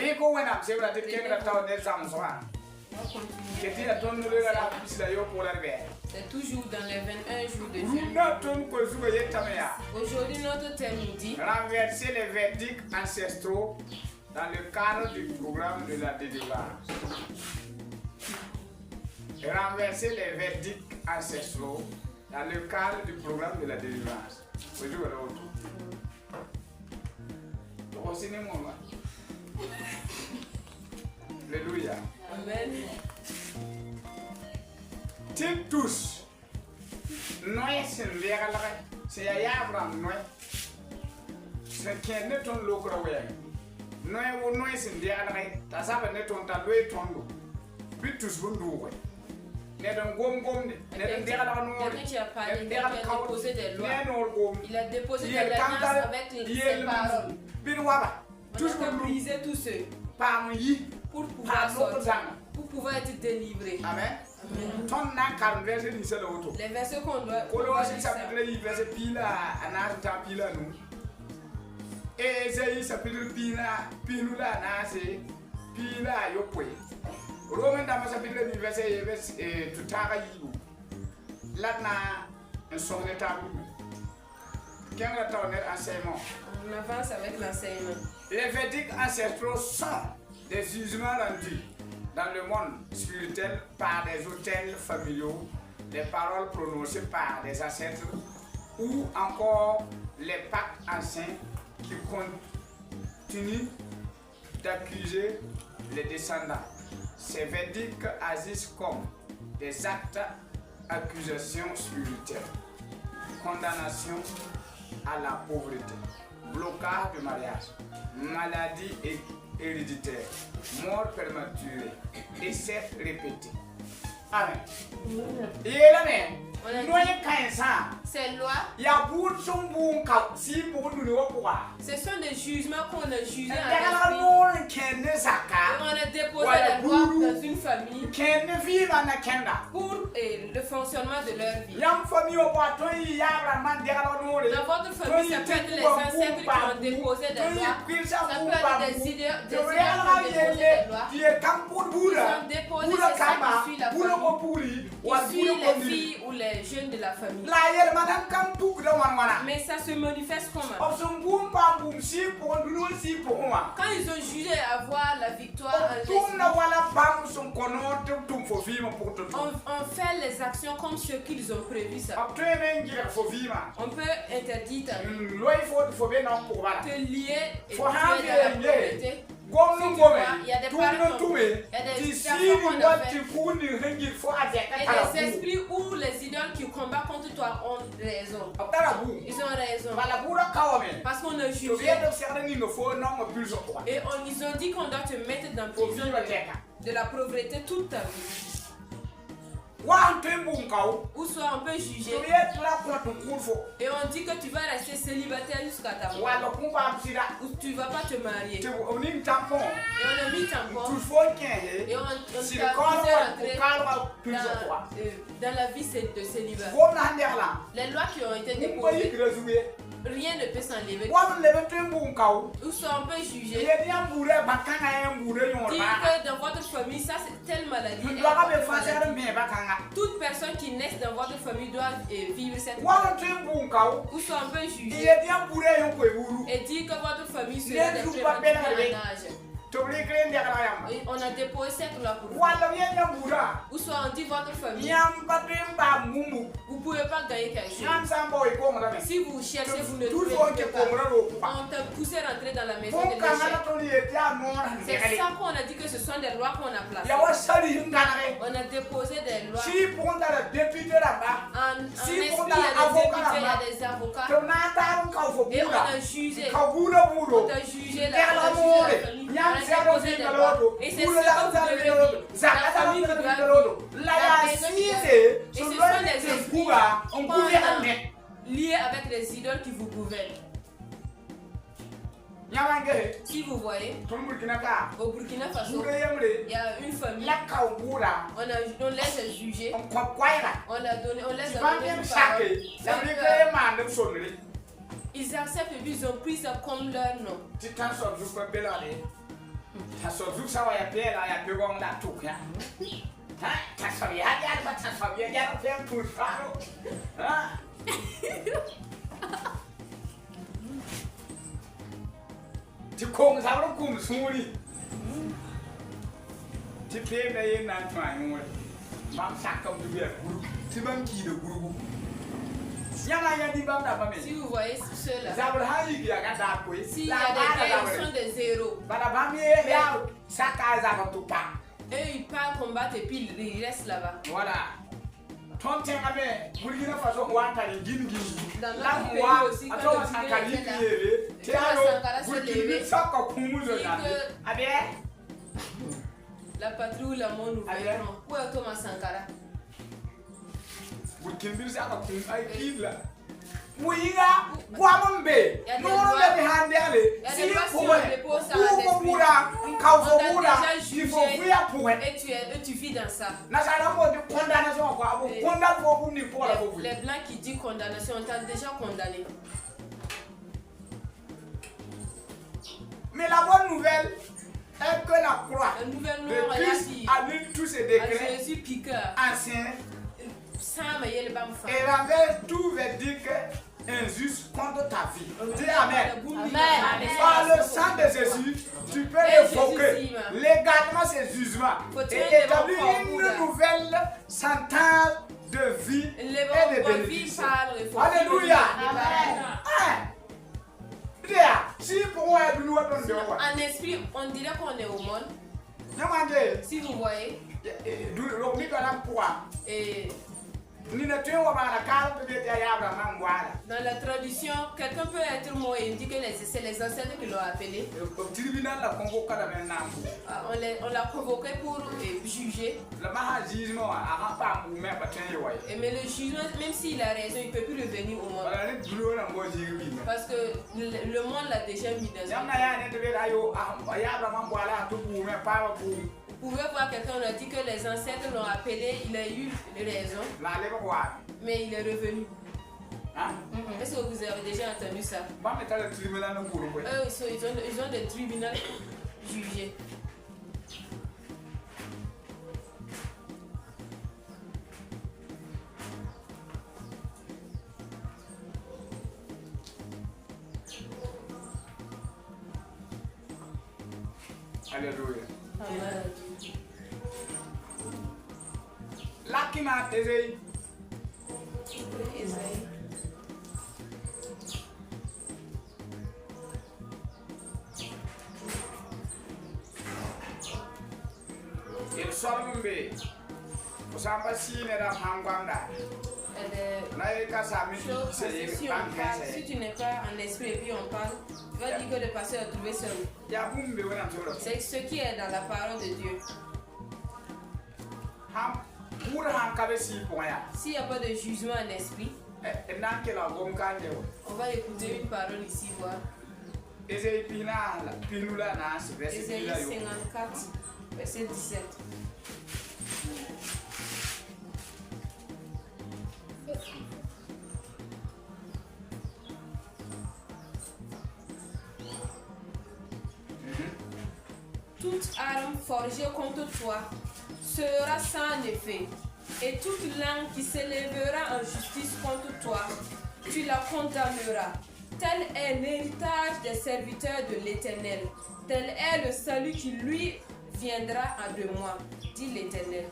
Rico when I'm saying that the king of town is Samson. C'est toujours dans les 21 jours de jeûne. Aujourd'hui, notre thème nous dit renverser les verdicts ancestraux dans le cadre du programme de la délivrance. Renverser les verdicts ancestraux dans le cadre du programme de la délivrance. Alléluia. Amen. Tous, Noé c'est le c'est Abraham Noé. C'est qui est ton locre Noé c'est le t'as ça va ton taloué ton loup. Puis tous vous louez. Il a déposé des alliances avec ses paroles. On a brisé tous ceux pour pouvoir sortir, pour pouvoir être délivré. Amen. Les versets qu'on doit Romain dans ma chapitre verset tout à là un son d'état quand la tournée enseignement on avance avec l'enseignement. Les verdicts ancestraux sont des jugements rendus dans le monde spirituel par des autels familiaux, des paroles prononcées par des ancêtres ou encore les pactes anciens qui continuent d'accuser les descendants. Ces verdicts agissent comme des actes d'accusations spirituelles, condamnation à la pauvreté, blocage de mariage, maladie héréditaire, mort prématurée, décès répété. Amen. Et là même, ces lois, ce sont des jugements qu'on a jugés en esprit. On a déposé la loi dans une famille pour le fonctionnement de leur vie. Dans votre famille, ça peut être les ancêtres qui ont déposé des lois. Ça peut être des idées qui ont déposé des lois. Ils ont déposé c'est ça qui suit la famille. Qui suit les filles ou les jeunes de la famille. Mais ça se manifeste comment? Quand ils ont jugé avoir la victoire, on fait les actions comme ceux qu'ils ont prévu ça. On peut interdire te lier et tuer dans la pauvreté. Il y a des paroles, il y a des situations qu'on a fait. Et les esprits ou les idoles qui combattent contre toi ont raison. Ils ont raison. Parce qu'on a jugé. Et ils ont dit qu'on doit te mettre dans prison de la pauvreté toute ta vie. Ou soit on peut juger. Et on dit que tu vas rester célibataire jusqu'à ta mort. Ou tu ne vas pas te marier. Et on a mis tampon. Et on t'a rentrer dans la vie de célibat. Les lois qui ont été déposées, rien ne peut s'enlever. Ou soit on peut juger. Dire que dans votre famille, ça c'est telle maladie. Toute personne qui naît dans votre famille doit vivre cette maladie. Ou soit on peut juger. Et dire que votre famille sera des prématures en âge. On a déposé cette loi pour vous. Ou soit on dit votre famille. Vous ne pouvez pas gagner quelque chose. Si vous cherchez, vous ne trouvez pas. On t'a poussé à rentrer dans la maison de l'échec. C'est ça qu'on a dit que ce sont des lois qu'on a placées. On a déposé des lois. En esprit, il y a des avocats. Et on a jugé. On a jugé la famille. Et c'est ce que vous devez vivre. La famille qui doit vivre. La maison qui doit vivre. Et ce sont les esprits liés avec les idoles qui vous gouvernent. Si vous voyez, au Burkina Faso, il y a une famille. On les a jugés. On les a donné Ils acceptent et puis ils ont pris ça comme leur nom. Ta so du sa wa ya pe la ya pe gong da tu ya. Ha? Ta so ya ba ta so ya pe tu sa. Ha? Ti kong sa ro kum su ri. Ti pe na yin na twa yin. Bam sa comme du bien. Ti bam ki de guru. Si vous voyez ceux-là, s'il y a des ils sont des zéros. Eux, ils partent combattre et puis ils restent là-bas. Voilà. Dans notre pays aussi, quand la patrie ou la monde nouvelle, où est Thomas Sankara? Kimbir sa ka kun ai kila muinga kwambe no le bihandele si ko pura ka fo pura il faut fuya pour et tu vis dans ça. Na ça la mode condamnation quoi condamne pour ni pour la pour les blancs qui disent condamnation on t'a déjà condamné. Mais la bonne nouvelle est que la croix la nouvelle de Christ annule tous ces décrets anciens. Et renverse tout verdict injuste contre ta vie. Dis Amen. Par le sang de Jésus, tu peux évoquer légalement ces jugements et établir une nouvelle sentence de vie et de bénédice. Alléluia. Si pour moi, en esprit, on dirait qu'on est au monde. Si vous voyez. Dans la tradition, quelqu'un peut être mort et dit que c'est les ancêtres qui l'ont appelé. On l'a convoqué pour juger. Mais le jugement, même s'il a raison, il ne peut plus revenir au monde. Parce que le monde l'a déjà mis dans un. Vous pouvez voir quelqu'un, on a dit que les ancêtres l'ont appelé, il a eu raison. Mais il est revenu. Est-ce que vous avez déjà entendu ça? Eux, ils ont des tribunaux jugés. Alléluia. Amen. Lakima Esaïe. Il sorbe. Vous savez si il est dans Hangwanda. Si tu n'es pas en esprit et puis on parle, tu vas dire que le pasteur a trouvé seul. C'est ce qui est dans la parole de Dieu. S'il n'y a pas de jugement en esprit, on va écouter une parole ici, voir. Ésaïe 54, verset 17. Toute arme forgée contre toi sera sans effet, et toute langue qui s'élèvera en justice contre toi, tu la condamneras. Tel est l'héritage des serviteurs de l'Éternel. Tel est le salut qui lui viendra de moi, dit l'Éternel.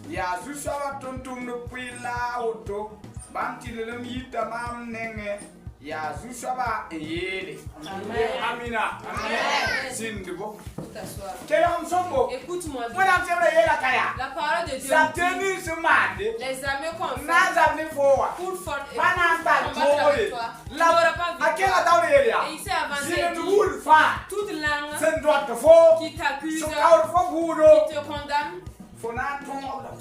Ya zusaba tontum no pila oto banti lelem yita mam nenge ya zusaba yele. Amina. Amen. Sindibo. Écoute-moi. La parole de Dieu. Les armées qu'on fait pour combattre avec toi. Il n'aura pas victoire. Et il s'est avancé et dit, toute langue qui t'accuse, qui te condamne,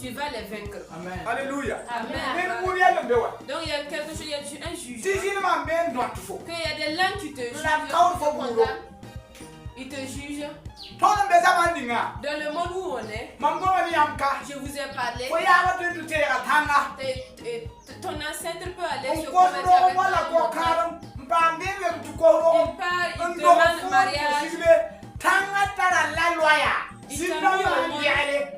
tu vas les vaincre. Amen. Alléluia. Amen. Donc il y a quelque chose, il y a un jugement. Qu'il y a des langues qui te jugent, qui te condamnent. Il te juge. Dans le monde où on est, je vous ai parlé. Ton ancêtre peut aller se convertir avec un il part, il demande mariage. Il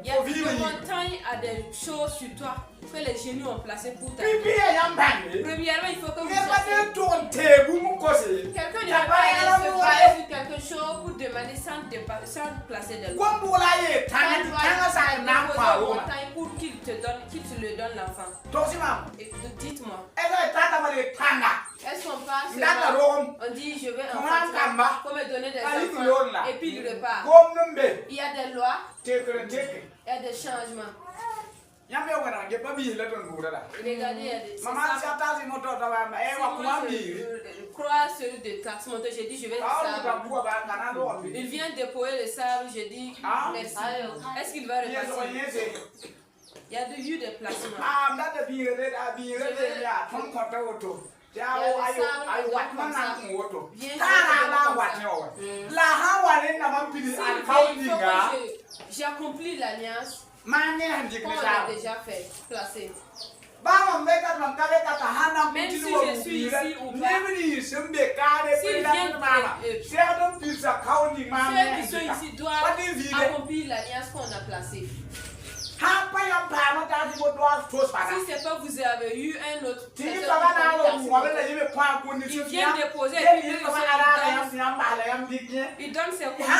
y a des montagnes à des choses sur toi que les génies ont placées pour ta vie. Premièrement, il faut que vous sachiez. Quelqu'un ne va pas aller se parler sur quelque chose pour demander sans placer de l'eau. Pour qu'il te le donne l'enfant. Dites-moi. Est-ce qu'on passe? On dit je veux un enfant pour me donner des enfants et puis il repart. Il y a des lois, il y a des changements. Regardez, il y a des... Je crois celui de taxe-monteur, j'ai dit je vais le sable. Il vient déposer le sable, j'ai dit merci. Est-ce qu'il va repartir? Il y a eu des placements. J'ai accompli l'alliance. On l'a déjà fait, placé. Même si je suis ici ou pas, s'ils viennent, ceux qui sont ici doivent accomplir l'alliance qu'on a placée. Si c'est pas vous avez eu un autre qui vient déposer et puis il donne ses conditions.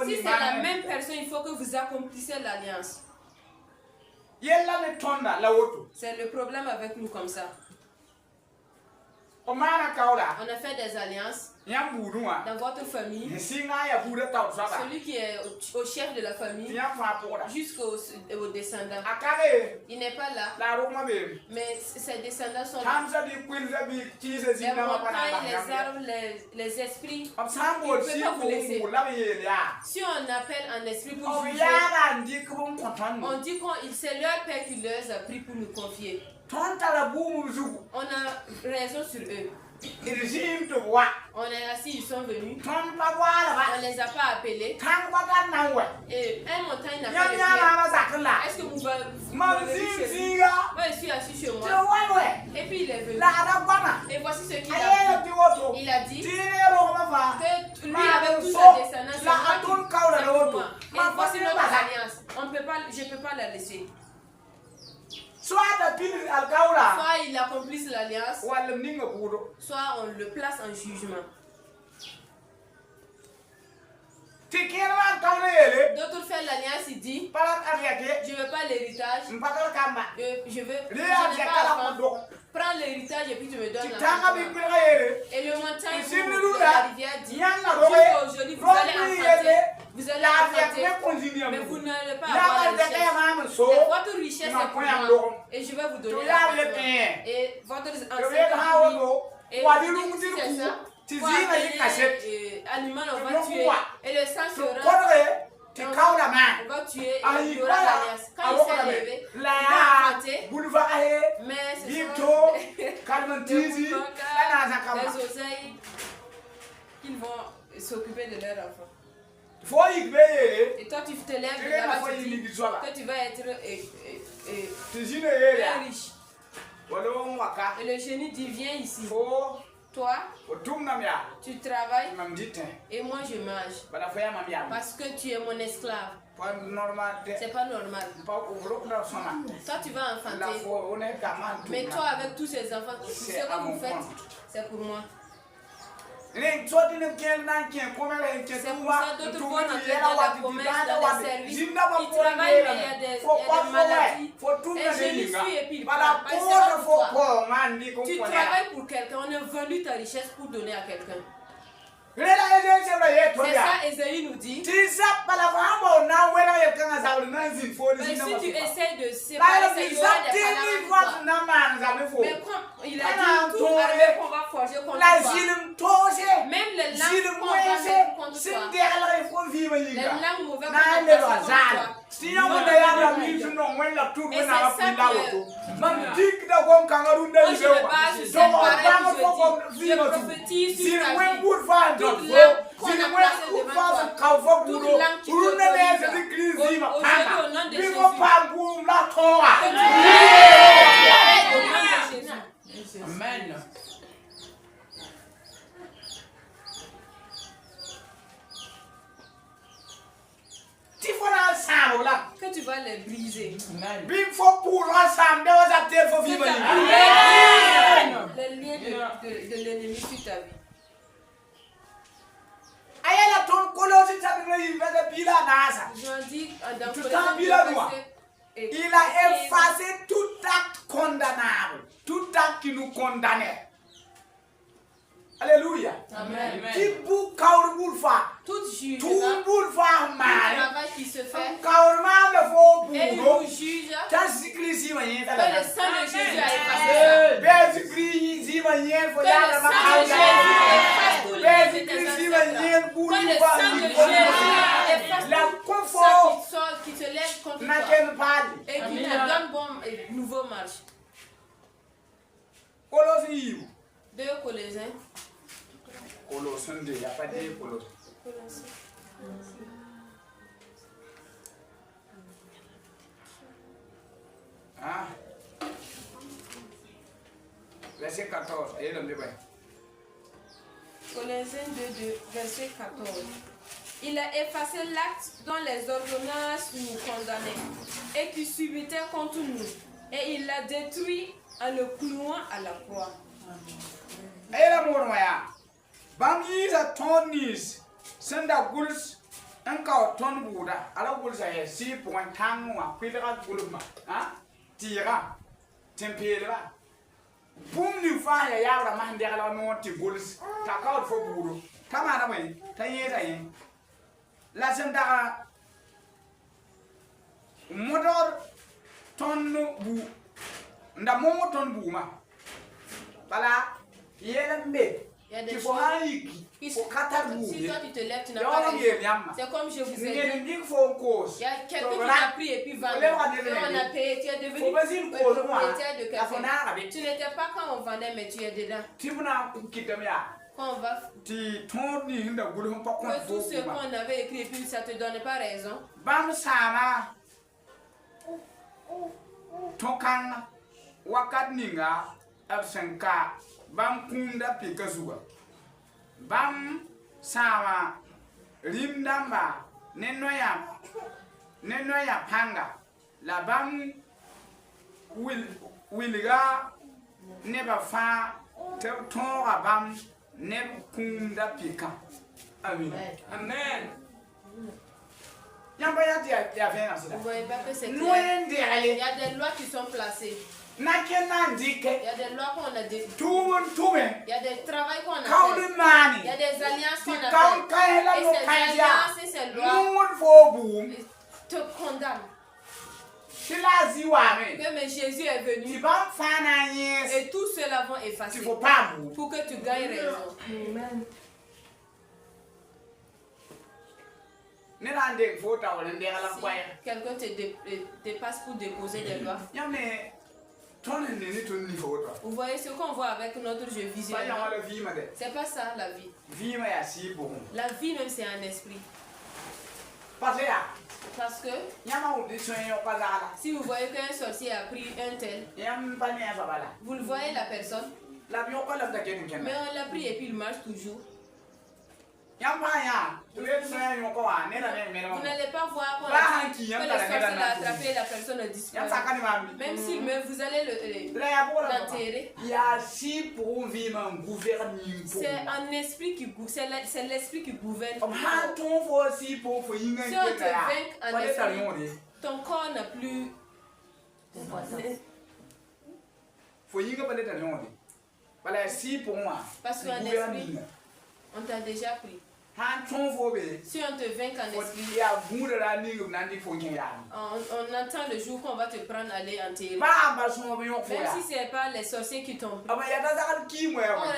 Si c'est la même personne, il faut que vous accomplissez l'alliance. C'est le problème avec nous comme ça. On a fait des alliances dans votre famille. Celui qui est au chef de la famille jusqu'aux descendants. Il n'est pas là. Mais ses descendants sont là. Les montagnes, les arbres, les esprits. Il ne peut pas vous laisser. Si on appelle un esprit pour juger, on dit que c'est leur père qui les a pris pour nous confier. On a raison sur eux. On est assis, ils sont venus. On ne les a pas appelés. Et un montagne n'a pas de pied. Est-ce que vous venez chez lui? Moi, je suis assis chez moi. Et puis il est venu. Et voici ce qu'il a dit. Il a dit que lui, avec tous ses descendants, c'est moi. Et voici notre alliance. Je ne peux pas la laisser. Soit il accomplisse l'alliance, soit on le place en jugement. D'autres font l'alliance, il dit je ne veux pas l'héritage, je veux prends l'héritage et puis tu me donnes l'enfant. Et le montagne de la rivière dit jusqu'aujourd'hui vous allez enfanter, mais vous n'allez pas avoir la richesse. Votre richesse est pour moi et je vais vous donner la richesse. Et votre ancêtre et c'est ça. Animal, on va tuer et le sang sera. On va tuer et il y aura l'alliance. Quand il s'est levé, il va enfanter. Mais c'est ça. Les oseilles qu'ils vont s'occuper de leur enfant. Et toi tu te lèves là-bas, tu dis que tu vas être riche. Et le génie dit viens ici. Toi, tu travailles et moi je mange. Parce que tu es mon esclave. C'est pas normal. Toi tu vas enfanter. Mais toi avec tous ces enfants, ce que vous faites, c'est pour moi. C'est pour ça d'autres vont entrer dans la commerce, dans les services. Ils travaillent, mais il y a des maladies. Et je lui suis et puis il part. Tu travailles pour quelqu'un. On a vendu ta richesse pour donner à quelqu'un. C'est ça, Ésaïe nous dit. Mais si tu essaies de séparer, il y aura des palabres. Mais comme il a dit, tout armée qu'on va forger contre toi. Même les langues qu'on va mettre contre toi, les langues mauvaises qu'on va mettre contre toi, si on a la mise non on la tour on a pris là autour man dik da gon kangaru da je wa je prophétise sur ta vie toute langue qu'on a placée devant toi, toute langue qui te autorise, au nom de Jésus, amen. que tu vas les briser. Les liens de l'ennemi sur ta vie. Je dis dans il a effacé tout acte condamnable, tout acte qui nous condamnait. Alléluia. Amen. Tout juge, tout travail qui se fait, et il nous juge que le sang de Jésus a effacé ça. Que le sang de Jésus efface tous les états. Que le sang de Jésus efface tout ça qui te lève contre toi et qui te donne bon nouveau marche. 2 Colossiens. Colossiens 2, il n'y a pas de Colossiens. Ah. Verset 14. Colossiens 2, verset 14. Il a effacé l'acte dont les ordonnances nous condamnaient et qui subitait contre nous. Et il l'a détruit en le clouant à la croix. Bamisa tonis senda guls enka ton buda ala gulsa ye si point tangwa kwidra gulma ha tira tempera bum ni fa ya yawra ma ndega la no ti guls ta ka fo budo kama na mai tanye la senda motor ton bu nda mo ton bu ma bala yelembe. Il y a des choses qui si toi tu te lèves, tu n'as pas raison. C'est comme je vous ai dit. Il y a quelqu'un qui t'a pris et puis vendu. Et on a payé. Tu es devenu propriétaire de quelqu'un. Tu n'étais pas quand on vendait, mais tu es dedans. Quand on va. Que tout ce qu'on avait écrit et puis ça ne te donne pas raison. Bam sama. Tokang wakat ninga absenka. Bam kunda pikazuga. Bam sama rimdamba nenoya panga. La bam wilga neba fa te tonga bam neb kunda pika. Amen. Amen. Vous voyez pas que c'est clair. Il y a des lois qui sont placées. Il y a des lois qu'on a décidées. Il y a des travaux qu'on a fait. Il y a des alliances qu'on a fait. Et ces alliances et ces lois te condamnent. Mais Jésus est venu. Et tout cela vont effacer. Pour que tu gagnes raison. Amen. Si quelqu'un te dépasse pour déposer des lois. Vous voyez ce qu'on voit avec notre jeu visuel. C'est pas ça la vie. La vie même c'est un esprit. Parce que si vous voyez qu'un sorcier a pris un tel, vous le voyez la personne, mais on l'a pris et puis il marche toujours. Vous n'allez pas voir que le sorcier l'a attrapé et la personne a disparu. Même s'il meurt, vous allez l'enterrer. C'est un esprit qui gouverne. C'est l'esprit qui gouverne. Si on te vainc en esprit, ton corps n'a plus. Parce qu'en esprit, on t'a déjà pris. Si on te vainc en esprit, on attend le jour qu'on va te prendre aller enterrer. Même si ce n'est pas les sorciers qui t'ont pris. On a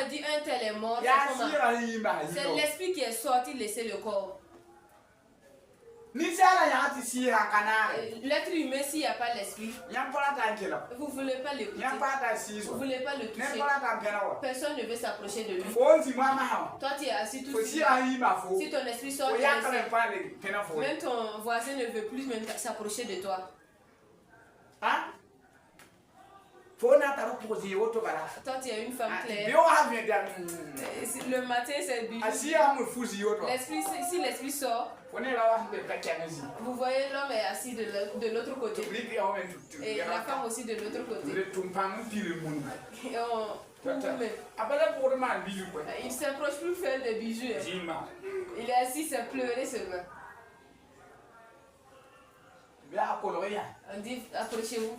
dit un tel est mort. C'est l'esprit qui est sorti laisser le corps. L'être humain, s'il n'y a pas l'esprit, vous ne voulez pas l'écouter, vous ne voulez pas le toucher. Personne ne veut s'approcher de lui. Toi, tu es assis tout seul. Si ton esprit sort, même ton voisin ne veut plus même s'approcher de toi. Toi, tu es une femme claire. Le matin, c'est du l'esprit. Si l'esprit sort, vous voyez l'homme est assis de l'autre côté. Et la femme aussi de l'autre côté. Il ne s'approche plus faire des bijoux. Il est assis, c'est pleurer seulement. On dit approchez-vous.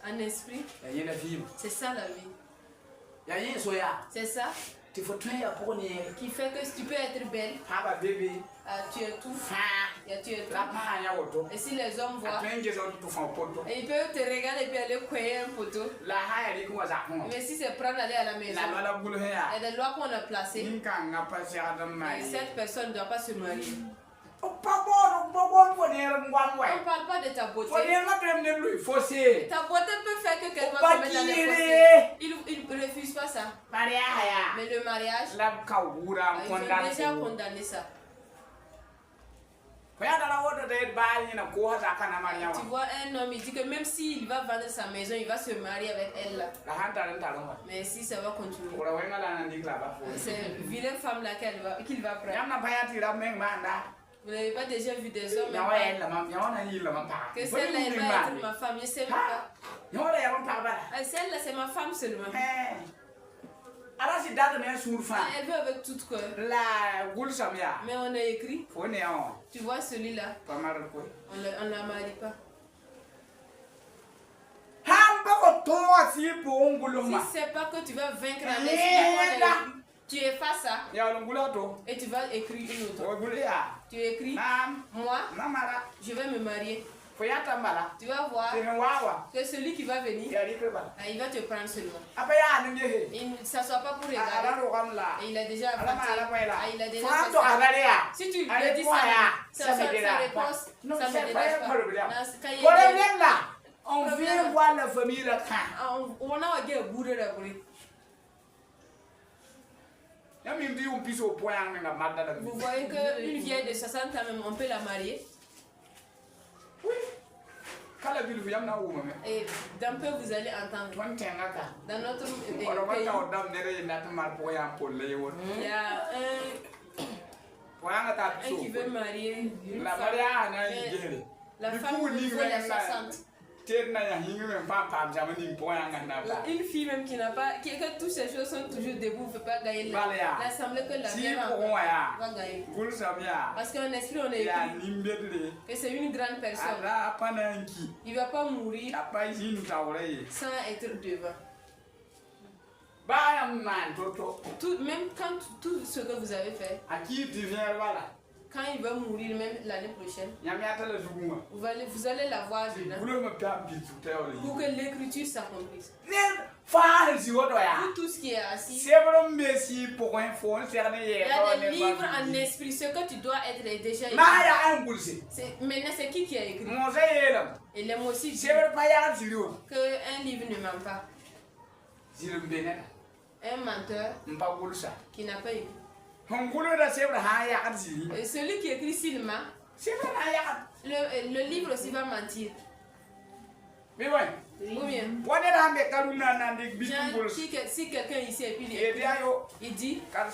Un esprit, c'est ça la vie. C'est ça qui fait que tu peux être belle, tu es tout, tu es tout. Et si les hommes voient, et ils peuvent te regarder et puis aller couiller un poteau. Mais si c'est prendre aller à la maison, il y a des lois qu'on a placées. Et cette personne ne doit pas se marier. On ne parle pas de ta beauté. Ta beauté peut faire que quelqu'un va te mettre dans les fossés. Il ne refuse pas ça. Mais le mariage, ils ont déjà condamné ça. Tu vois un homme, il dit que même s'il va vendre sa maison, il va se marier avec elle là. Mais si ça va continuer, c'est une vilaine femme là qu'il va prendre. Vous n'avez pas déjà vu des hommes que celle-là elle va être ma femme, je ne sais même pas. Celle-là c'est ma femme seulement. Elle veut avec tout cœur. Mais on a écrit. Tu vois celui-là, on ne la marie pas. Si c'est pas que tu vas vaincre un esprit, tu effaces ça et tu vas écrire une autre. Tu écris, moi, je vais me marier. Tu vas voir que celui qui va venir, il va te prendre seulement. Il ne s'assoit pas pour regarder. Et il a déjà fait. Si tu lui dis sa réponse, ça ne me dérange pas. On vient voir la famille là. On a un bout de la bruit. Vous voyez qu'une vieille de 60 ans, même, on peut la marier. Oui. Et d'un peu, vous allez entendre. Dans notre pays, il y a un qui veut marier une femme. La femme veut les 60. Une fille même qui n'a pas, que toutes ces choses sont toujours debout, ne peut pas gagner l'assemblée que la mère va gagner. Parce qu'en esprit, on est écrit que c'est une grande personne. Il ne va pas mourir sans être devant. Même quand tout ce que vous avez fait, quand il va mourir, même l'année prochaine, vous allez la voir dedans pour que l'écriture s'accomplisse. Tout ce qui est assis, il y a des livres en esprit, ce que tu dois être est déjà écrit. Maintenant, c'est qui a écrit? Et les mots aussi disent qu'un livre ne ment pas. Un menteur qui n'a pas écrit. Et celui qui écrit s'il ment, le livre aussi va mentir. Ou bien, si quelqu'un ici et puis il dit, quand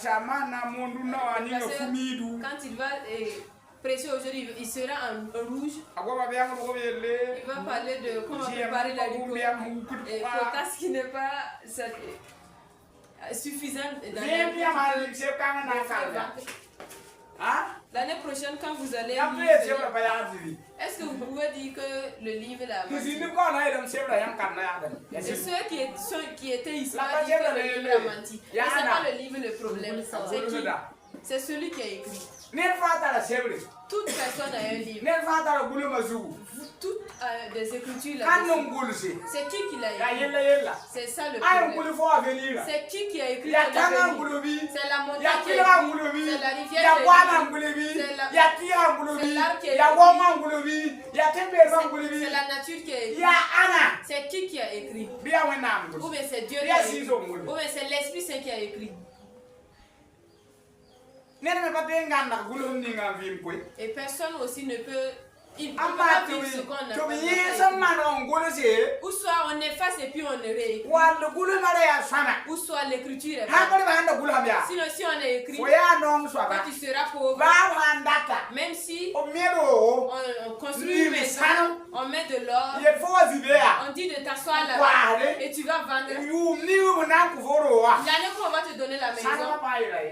il va prêcher aujourd'hui, il sera en rouge. Il va parler de comment préparer la et potasse qui n'est pas suffisant l'année prochaine quand vous allez Est-ce que vous pouvez dire que le livre là c'est ceux qui étaient ici qui disent que le livre a menti. Mais c'est pas le livre le problème. C'est qui? C'est celui qui a écrit. Toute personne a un livre. Toutes des écritures là. C'est qui l'a écrit? C'est ça le problème. C'est qui a écrit le livre? C'est la montagne qui a écrit. C'est la rivière qui a écrit. C'est l'arbre qui a écrit. C'est la nature qui a écrit. C'est qui a écrit? Ou bien c'est Dieu qui a écrit? Ou bien c'est l'Esprit Saint qui a écrit? Et personne aussi ne peut. Il peut pas vivre ce qu'on a. Ou soit on efface et puis on réécrit. Ou soit l'écriture est bonne. Sinon si on est écrit, quand tu seras pauvre, même si on construit une maison, on met de l'or, on dit de t'asseoir là-bas et tu vas vendre. L'année qu'on va te donner la maison,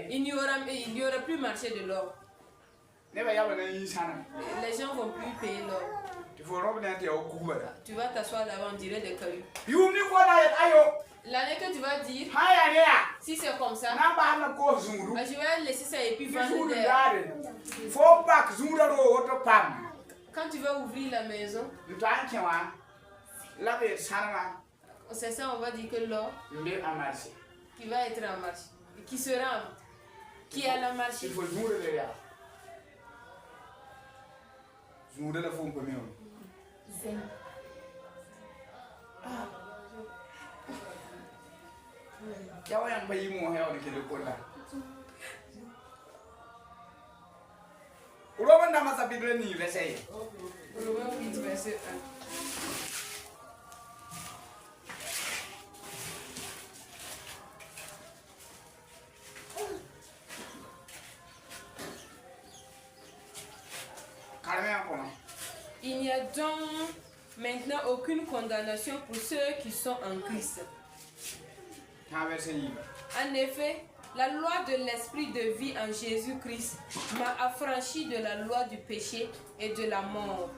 il n'y aura plus marché de l'or. Les gens vont plus payer l'or. Tu vas t'asseoir là-bas, on dirait des cailloux. L'année que tu vas dire, si c'est comme ça, je vais laisser ça et puis vendre des... Quand tu vas ouvrir la maison, c'est ça, on va dire que l'or qui va être en marché, qui sera, qui est à la marché. Zoom la phone pour me. Yawa yang bayi mo hayo ni kile kola. Uroban na masapidre ni verset. Uroban verset 1. Il n'y a donc maintenant aucune condamnation pour ceux qui sont en Christ. En effet, la loi de l'esprit de vie en Jésus-Christ m'a affranchi de la loi du péché et de la mort.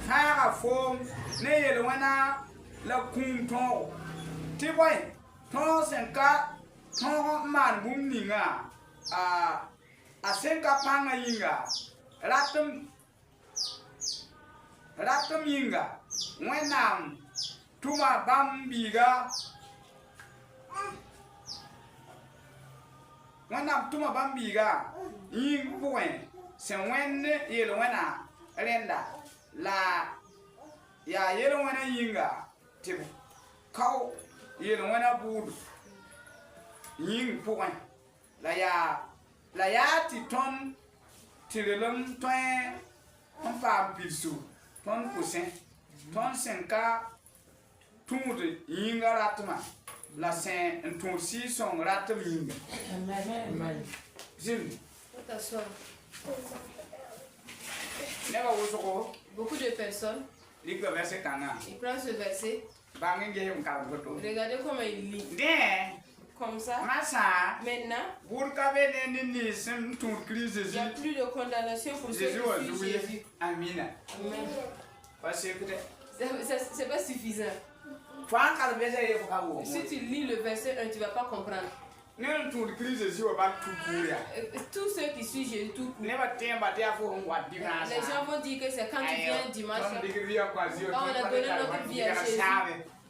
Fara fom ne yelwana la kunto tiboy ton senka ton man bumninga a senka panga yinga ratum yinga wenam tuma bambiga ying buen sen wenne yelwana renda la ya yelo wana yinga tibu kau yelo wana bud ying point la ya ti ton tirelum toin on fa bisu ton poussin ton senka tude yinga ratma la sen un ton si son ratum yinga amen zim t'asseoir. Beaucoup de personnes, ils prennent ce verset, regardez comment il lit. Comme ça, maintenant, il n'y a plus de condamnation pour ceux qui suivent Jésus. Amen. C'est pas suffisant. Si tu lis le verset 1, tu ne vas pas comprendre. Tous ceux qui suivent Jésus tout court. Les gens vont dire que c'est quand tu viens dimanche. Quand on a donné notre vie à Jésus.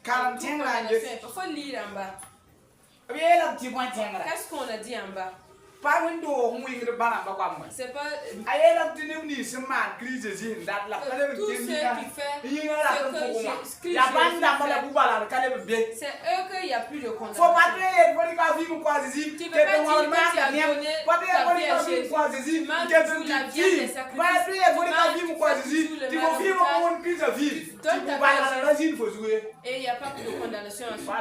Il faut lire en bas. Qu'est-ce qu'on a dit en bas? C'est pas tous ceux qui fait c'est eux qu'il n'y a plus de condamnation. Tu ne peux pas dire que tu as donné ta vie à Jésus, même pour la vie des sacrifices, et il n'y a pas plus de condamnation en soi.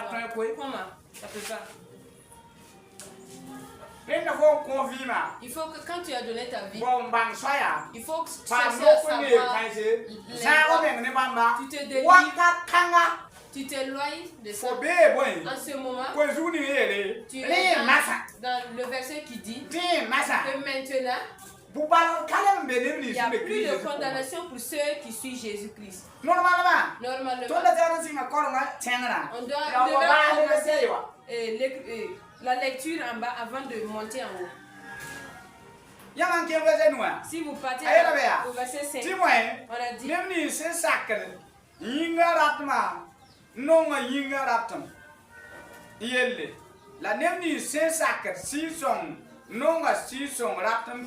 Comment? Ça peut pas. Il faut que quand tu as donné ta vie, il faut que tu te délivres, tu t'éloignes de ça. En ce moment, tu es dans le verset qui dit que maintenant, il n'y a plus de condamnation pour ceux qui suivent Jésus-Christ. Normalement, on doit commencer la lecture en bas avant de monter en haut. Si vous partez au verset 5, on a dit la nemni sen sakar si song nonga si song ratam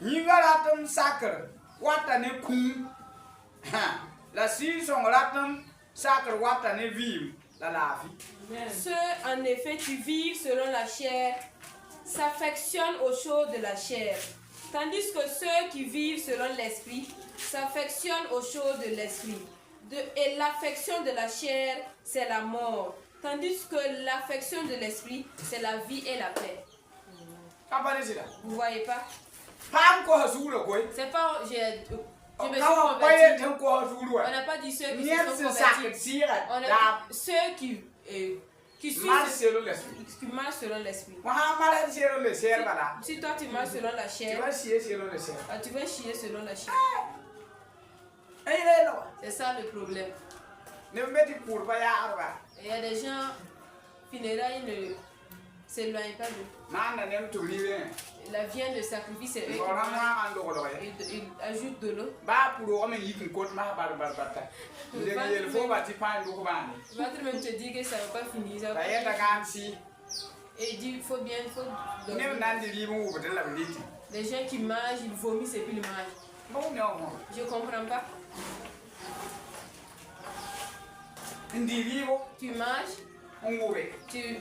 yinga ratam sakar wata ne kun la si song ratam sakar wata ne vim la lafi. Ceux en effet qui vivent selon la chair s'affectionnent aux choses de la chair, tandis que ceux qui vivent selon l'esprit s'affectionnent aux choses de l'esprit. Et l'affection de la chair, c'est la mort, tandis que l'affection de l'esprit, c'est la vie et la paix. Vous voyez pas? C'est pas... Je me suis converti. On n'a pas dit ceux qui se sont convertis. On a dit ceux qui marchent selon l'esprit. Si toi tu marches selon la chair, tu vas chier selon la chair. C'est ça le problème. Il y a des gens, funérailles ne s'éloignent pas de. La viande de sacrifice, c'est eux qui ils ajoutent de l'eau. Votre même te dit que ça ne va pas finir. Et il dit il faut bien, il faut dormir. Les gens qui mangent, ils vomissent et puis ils mangent. Je ne comprends pas. Tu manges,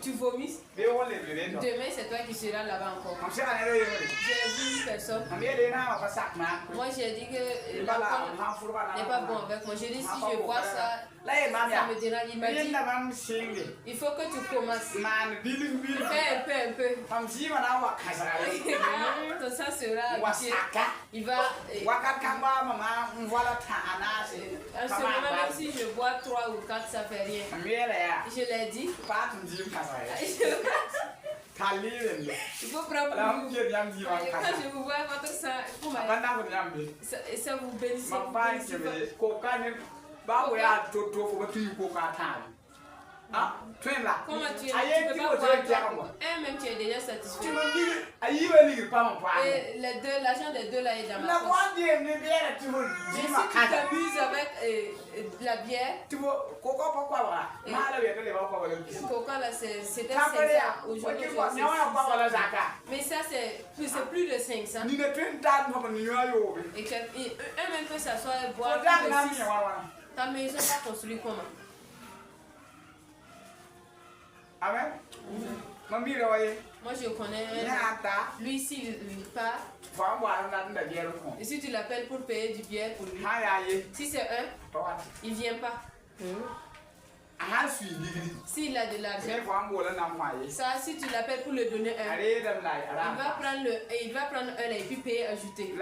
tu vomis. Demain, c'est toi qui seras là-bas encore. J'ai vu une personne. Moi, j'ai dit que l'alcool n'est pas bon avec moi. J'ai dit si je bois ça, ça me dérange. Il m'a dit il faut que tu commences. Fais un peu. Ton sang sera habitué. Il va. En ce moment, même si je bois 3 ou 4, ça fait rien. Je l'ai dit. Il faut prendre. Quand je vous vois votre sang, ça vous bénisse. Comment tu es? Tu peux pas boire. Même tu es déjà satisfait. Et l'argent des deux là est dans ma poche. Mais si tu t'amuses avec la bière, coca là c'était 500. Aujourd'hui mais ça c'est plus de 500. Et eux-mêmes peuvent s'asseoir et boire. Ta maison va construire comment? Amen. Moi je connais lui s'il part. Et si tu l'appelles pour payer du bière pour lui, si c'est un, il vient pas. S'il a de l'argent, ça si tu l'appelles pour le donner un, il va prendre un et puis payer ajouter.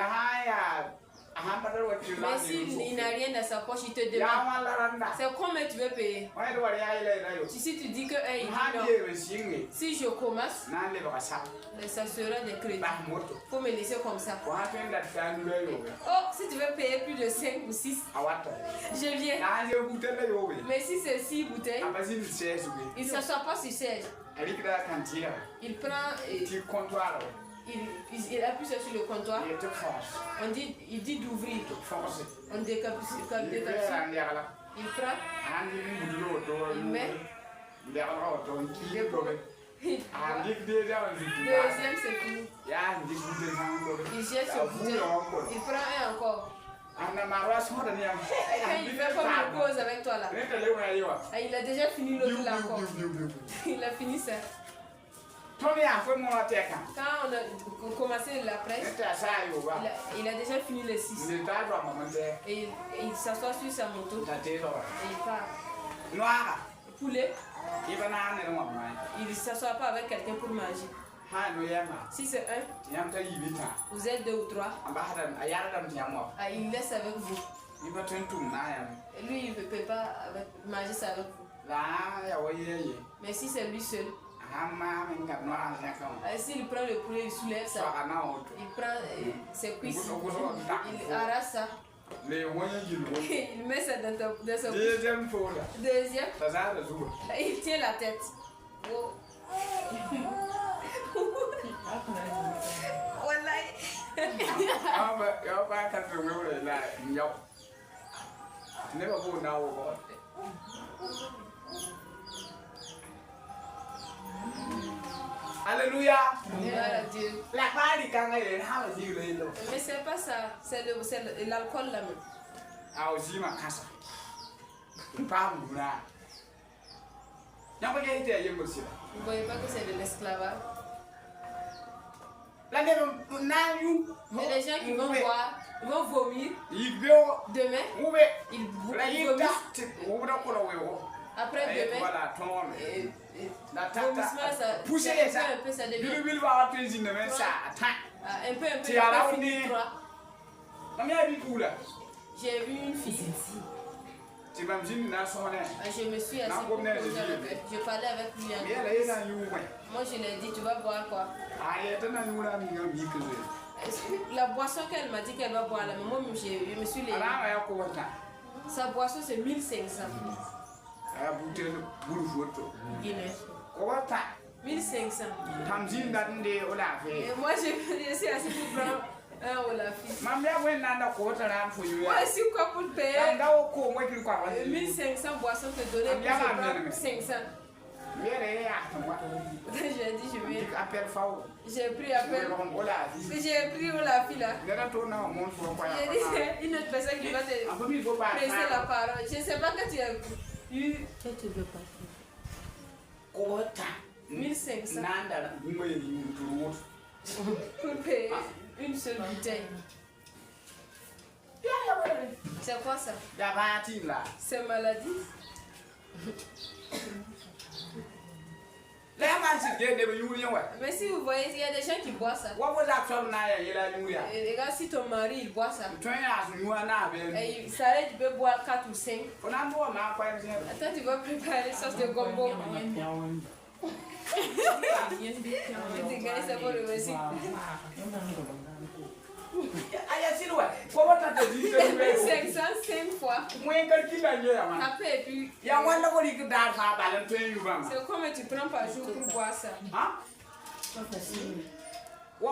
Mais s'il n'a rien dans sa poche, il te demande c'est combien tu veux payer. Si tu dis que il dit non, si je commence, ça sera des crédits. Il faut me laisser comme ça. Oh, si tu veux payer plus de 5 ou 6, je viens. Mais si c'est 6 bouteilles, il ne s'assoit pas sur 16. Il prend il appuie sur le comptoir. Il dit d'ouvrir. On décapsule. Il prend. Il met. Deuxième c'est fini. Il jette ce bouteille. Il prend un encore. Et quand il fait comme une pause avec toi là, il a déjà fini l'autre là encore. Il a fini ça. Quand on a commencé la presse, il a déjà fini les 6. Et il s'assoit sur sa moto et il part. poulet, il ne s'assoit pas avec quelqu'un pour manger. Si c'est un, vous êtes 2 ou 3, il laisse avec vous. Et lui, il ne peut pas manger ça avec vous. Mais si c'est lui seul, s'il prend le poulet, il soulève ça, il prend ses cuisses, il arrache ça, il met ça dans sa bouche. Deuxième, il tient la tête. Oh. Alléluia. Dieu. Mais c'est pas ça, c'est l'alcool là même. Vous voyez pas que c'est de l'esclavage? Il y a des gens qui vont boire, ils vont vomir. Demain, ils vomissent. Après demain, vomissement, ça pousse un peu, ça devient un peu. J'ai vu une fille. Je me suis assise pour causer avec elle. Je parlais avec lui. Moi je lui ai dit, tu vas boire quoi? La boisson qu'elle m'a dit qu'elle va boire là, mais moi je me suis levée. Sa boisson c'est 1500. Guinée. 1500. Et moi je suis assise pour prendre un ou la fille. Moi aussi quoi pour payer 1500 boissons te donner pour prendre 500. J'ai dit je vais. J'ai pris appel. J'ai pris la fille là. J'ai dit une autre personne qui va te presser la parole. Je ne sais pas que tu as eu. Que tu veux pas faire. 1500. Pour payer une seule bouteille. C'est quoi ça? C'est maladie. Mais si vous voyez, il y a des gens qui boivent ça. Et les gars, si ton mari il boit ça, et il s'arrête, tu peux boire 4 ou 5. Attends, tu vas préparer sauce de gombo. Les gars, ça va le récit. 505 fois. Après, et puis. C'est combien tu prends par jour pour boire ça? C'est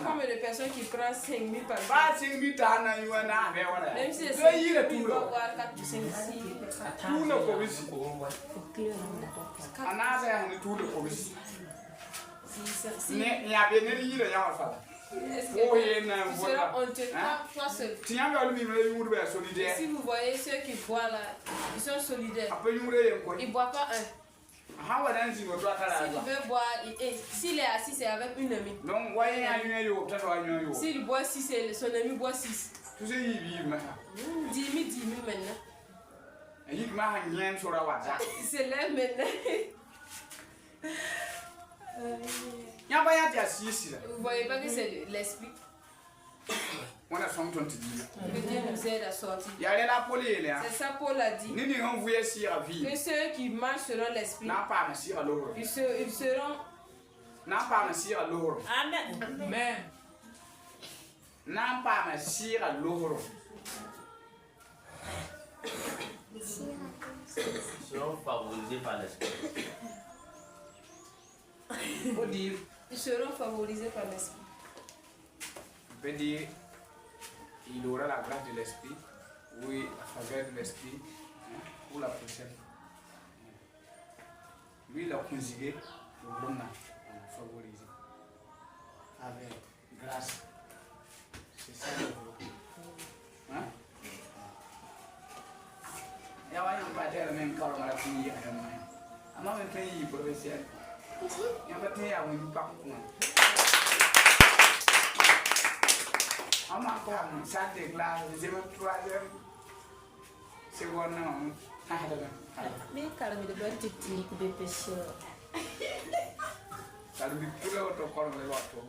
combien de personnes qui prennent 5000 par jour? Même si c'est 5000, tu vas boire 4 ou 5 Si vous voyez ceux qui boivent là, ils sont solidaires. Ils ne boivent pas un. Si tu veux boire, s'il est assis, c'est avec une amie. S'il boit 6, son ami boit 6. 10 000 maintenant. Il se lève maintenant. Vous voyez pas que c'est l'esprit? Que Dieu nous aide à sortir. C'est ça Paul a dit. Que ceux qui marchent selon l'esprit, ils seront. Amen. Seront favorisés par l'esprit. Ils seront favorisés par l'esprit. On peut dire il aura la grâce de l'esprit, oui, la faveur de l'esprit pour la prochaine. Lui, il a conjugué le bon favorisé avec grâce. C'est ça le mot. Hein? Il y a un pâté même quand on a fini à demain. On a un pays professionnel. Il y a un pâté à un parcours. On m'a pas un sac de glace, j'ai même 3 heures. C'est bon, non. Mais calme de bonne technique de pêcheur. Kalau di pulau atau kalau lewat tuh.